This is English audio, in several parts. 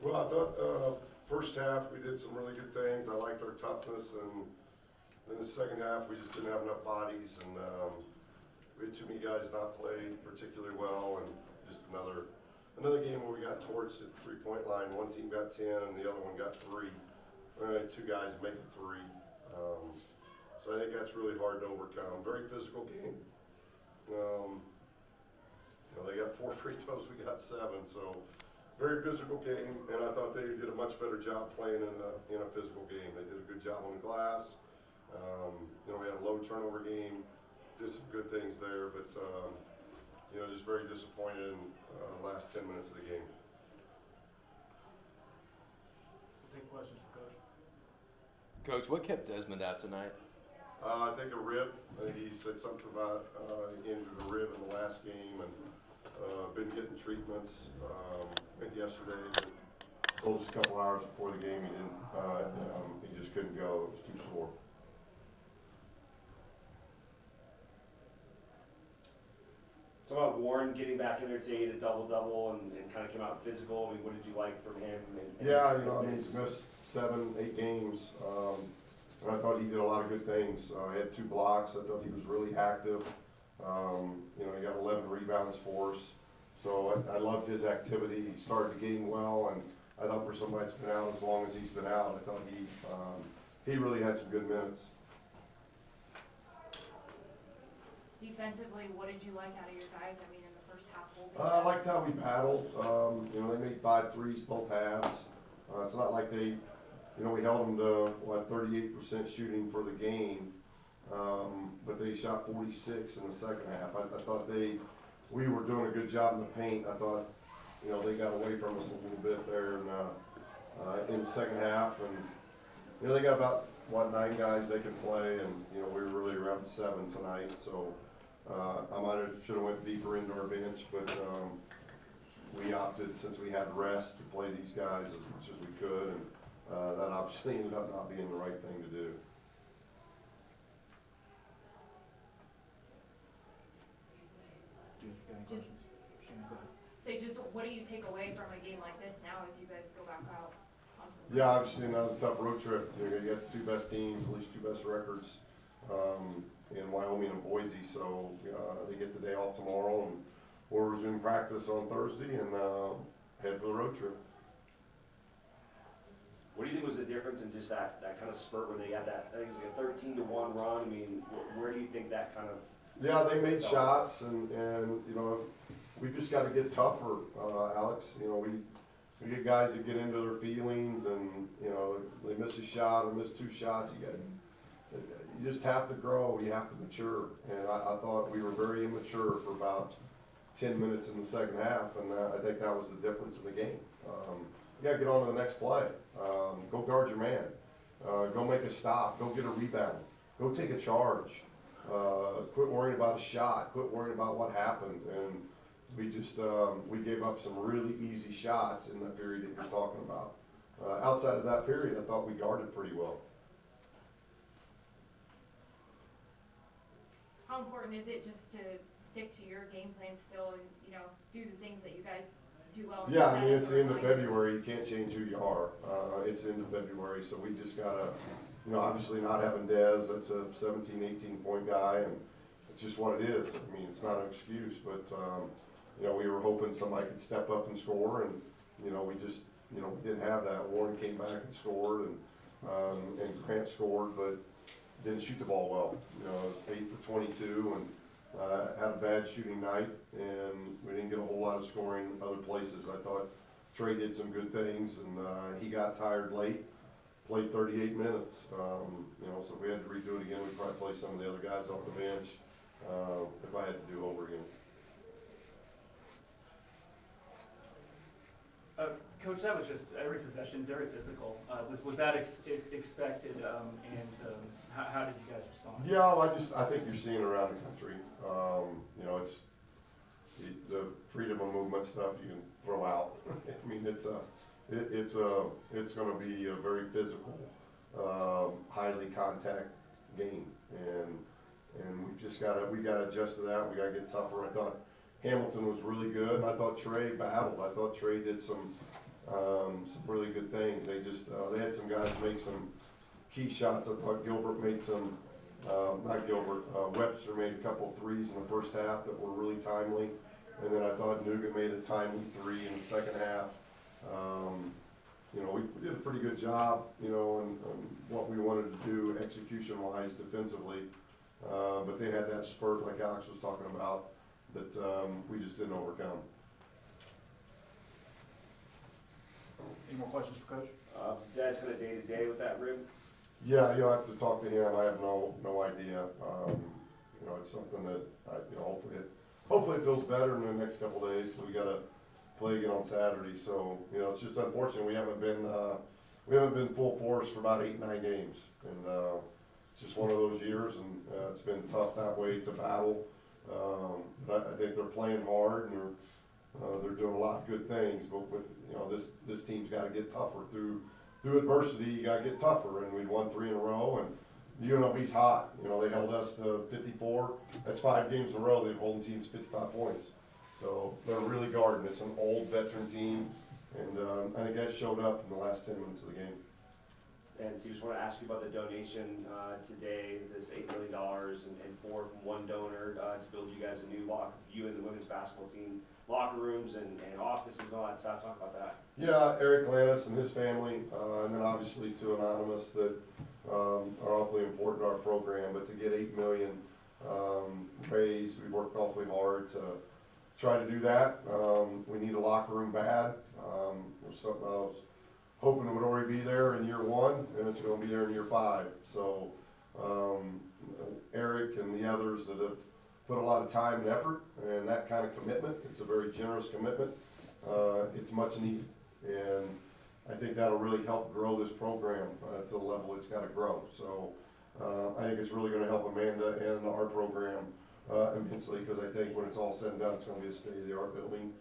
Well, I thought first half we did some really good things. I liked our toughness, and in the second half we just didn't have enough bodies, and we had too many guys not play particularly well, and just another game where we got torched at the 3-point line. One team got 10, and the other one got 3. We only had 2 guys making 3. So I think that's really hard to overcome. Very physical game. They got 4 free throws, we got 7, so very physical game, and I thought they did a much better job playing in a physical game. They did a good job on the glass. We had a low turnover game, did some good things there, but just very disappointed in the last 10 minutes of the game. We'll take questions from Coach. Coach, what kept Desmond out tonight? I think a rib. I think he said something about he injured a rib in the last game, and been getting treatments. I think yesterday, told us a couple hours before the game he just couldn't go. It was too sore. Talk about Warren getting back in there today, the double-double, and kind of came out physical. I mean, what did you like from him? He's missed 7-8 games. And I thought he did a lot of good things. He had 2 blocks. I thought he was really active. He got 11 rebounds for us. So I loved his activity. He started the game well, and I thought for somebody that's been out as long as he's been out, I thought he really had some good minutes. Defensively, what did you like out of your guys? I mean, in the first half, I liked how we battled. They made 5 threes both halves. It's not like they, we held them to 38% shooting for the game, but they shot 46 in the second half. I thought we were doing a good job in the paint. I thought, they got away from us a little bit there in the second half, and they got about 9 guys they can play, and we were really around 7 tonight. So I should have went deeper into our bench, but we opted, since we had rest, to play these guys as much as we could, and that obviously ended up not being the right thing to do. Do you have any questions? Shannon, go ahead. just what do you take away from a game like this now as you guys go back out onto the Yeah, obviously another tough road trip. You got the 2 best teams, at least 2 best records in Wyoming and Boise. So they get the day off tomorrow, and we'll resume practice on Thursday and head for the road trip. What do you think was the difference in just that kind of spurt where they got that, I think it was like a 13-1 run? I mean, where do you think that kind of... Yeah, they made shots, and we just got to get tougher, Alex. We get guys that get into their feelings, and they miss a shot or miss 2 shots. You just have to grow. You have to mature, and I thought we were very immature for about 10 minutes in the second half, and I think that was the difference in the game. You got to get on to the next play. Go guard your man. Go make a stop. Go get a rebound. Go take a charge. Quit worrying about a shot. Quit worrying about what happened. And we just we gave up some really easy shots in that period that you're talking about. Outside of that period, I thought we guarded pretty well. How important is it just to stick to your game plan still and do the things that you guys do well? Yeah, I mean, it's the end of February. You can't change who you are. It's the end of February, so we just gotta, obviously not having Dez, that's a 17, 18 point guy, and it's just what it is. I mean, it's not an excuse, but we were hoping somebody could step up and score, and we just we didn't have that. Warren came back and scored, and Grant scored, but didn't shoot the ball well. 8 for 22, and had a bad shooting night, and we didn't get a whole lot of scoring other places. I thought Trey did some good things, and he got tired late, played 38 minutes. So if we had to redo it again, we'd probably play some of the other guys off the bench if I had to do over again. Coach, that was just every possession, very physical. Was that expected, and how did you guys respond? Yeah, I think you're seeing it around the country. It's the freedom of movement stuff you can throw out. I mean, it's going to be a very physical, highly contact game, and we got to adjust to that. We got to get tougher. I thought Hamilton was really good, and I thought Trey battled. I thought Trey did some really good things. They had some guys make some key shots. I thought Gilbert made some, not Gilbert, Webster made a couple threes in the first half that were really timely. And then I thought Nugent made a timely three in the second half. We did a pretty good job, on what we wanted to do execution-wise defensively. But they had that spurt, like Alex was talking about, that we just didn't overcome. Any more questions for Coach? Dad's kind of day-to-day with that rib. Yeah, you'll have to talk to him. I have no idea. It's something that hopefully it feels better in the next couple of days. So we got to play again on Saturday. So it's just unfortunate we haven't been full force for about 8-9 games, and it's just one of those years, and it's been tough that way to battle. But I think they're playing hard, and they're doing a lot of good things. But this team's got to get tougher through adversity. You got to get tougher, and we've won 3 in a row, and UNLV's hot. They held us to 54. That's 5 games in a row. They've holding teams 55 points. So they're really guarding. It's an old veteran team, and I think that showed up in the last 10 minutes of the game. And Steve, just want to ask you about the donation today, this $8 million and 4 from one donor to build you guys a new you and the women's basketball team, locker rooms and offices and all that stuff. Talk about that. Yeah, Eric Lannis and his family, and then obviously to Anonymous that are awfully important to our program. But to get $8 million raised, we worked awfully hard to try to do that. We need a locker room bad. It was something I was hoping it would already be there in year 1, and it's going to be there in year 5. So Eric and the others that have put a lot of time and effort and that kind of commitment, it's a very generous commitment. It's much needed, and I think that'll really help grow this program to the level it's got to grow. So I think it's really going to help Amanda and our program immensely, because I think when it's all said and done, it's going to be a state-of-the-art building.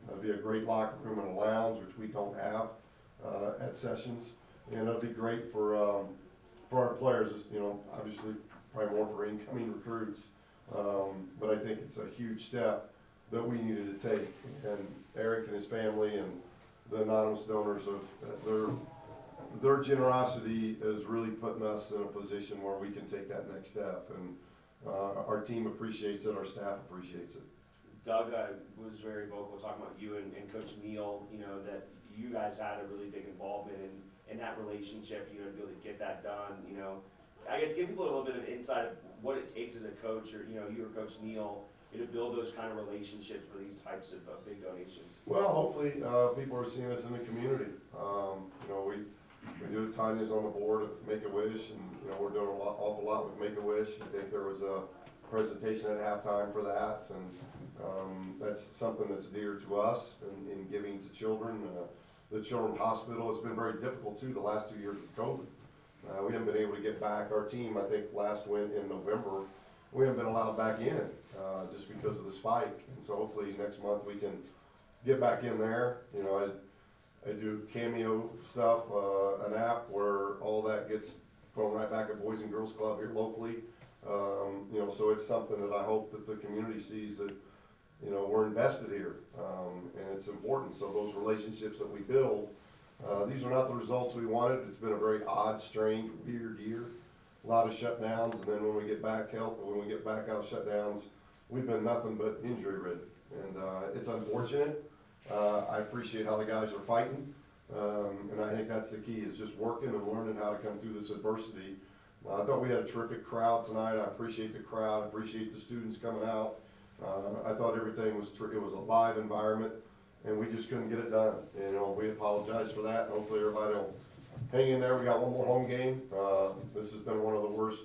It'll be a great locker room and a lounge, which we don't have at Sessions, and it'll be great for our players. Obviously probably more for incoming recruits, but I think it's a huge step that we needed to take. And Eric and his family and the anonymous donors of their generosity is really putting us in a position where we can take that next step. And our team appreciates it. Our staff appreciates it. Doug was very vocal talking about you and Coach Neal, that you guys had a really big involvement in that relationship, to be able to get that done. I guess give people a little bit of insight of what it takes as a coach, or you or Coach Neal, to build those kind of relationships for these types of big donations. Well, hopefully people are seeing us in the community. We do Tanya's on the board of Make-A-Wish, and we're doing an awful lot with Make-A-Wish. I think there was a presentation at halftime for that, and that's something that's dear to us in giving to children. The Children's Hospital, it's been very difficult too the last 2 years with COVID. We haven't been able to get back. Our team, I think, last went in November. We haven't been allowed back in just because of the spike. And so hopefully next month we can get back in there. I do Cameo stuff, an app where all that gets thrown right back at Boys and Girls Club here locally. So it's something that I hope that the community sees that, we're invested here, and it's important. So those relationships that we build, these are not the results we wanted. It's been a very odd, strange, weird year. A lot of shutdowns, and then when we get back out of shutdowns, we've been nothing but injury ridden, and it's unfortunate. I appreciate how the guys are fighting, and I think that's the key, is just working and learning how to come through this adversity. I thought we had a terrific crowd tonight. I appreciate the crowd. I appreciate the students coming out. I thought everything was it was a live environment, and we just couldn't get it done. We apologize for that, and hopefully everybody will hang in there. We got one more home game. This has been one of the worst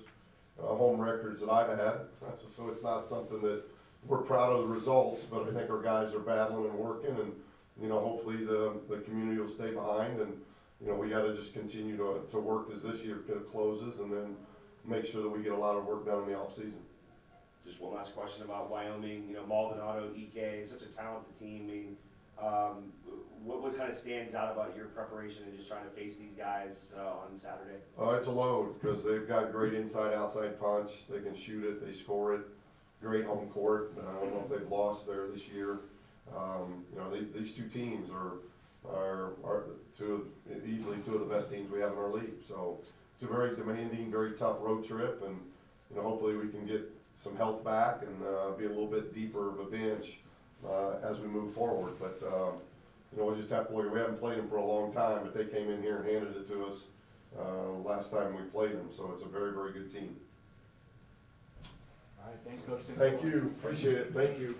home records that I've had, so it's not something that we're proud of the results, but I think our guys are battling and working, and hopefully the community will stay behind, and we got to just continue to work as this year closes, and then make sure that we get a lot of work done in the off season. Just one last question about Wyoming. Maldonado, EK, such a talented team. What kind of stands out about your preparation and just trying to face these guys on Saturday? It's a load, because they've got great inside-outside punch. They can shoot it, they score it. great home court. I don't know if they've lost there this year. You know, these two teams are easily two of the best teams we have in our league. So it's a very demanding, very tough road trip, and you know, hopefully we can get some health back and be a little bit deeper of a bench as we move forward. But you know, we'll just have to look. We haven't played them for a long time, but they came in here and handed it to us last time we played them. So it's a very, very good team. All right, thanks, Coach. Thanks, Thank everyone. you. Appreciate it. Thank you.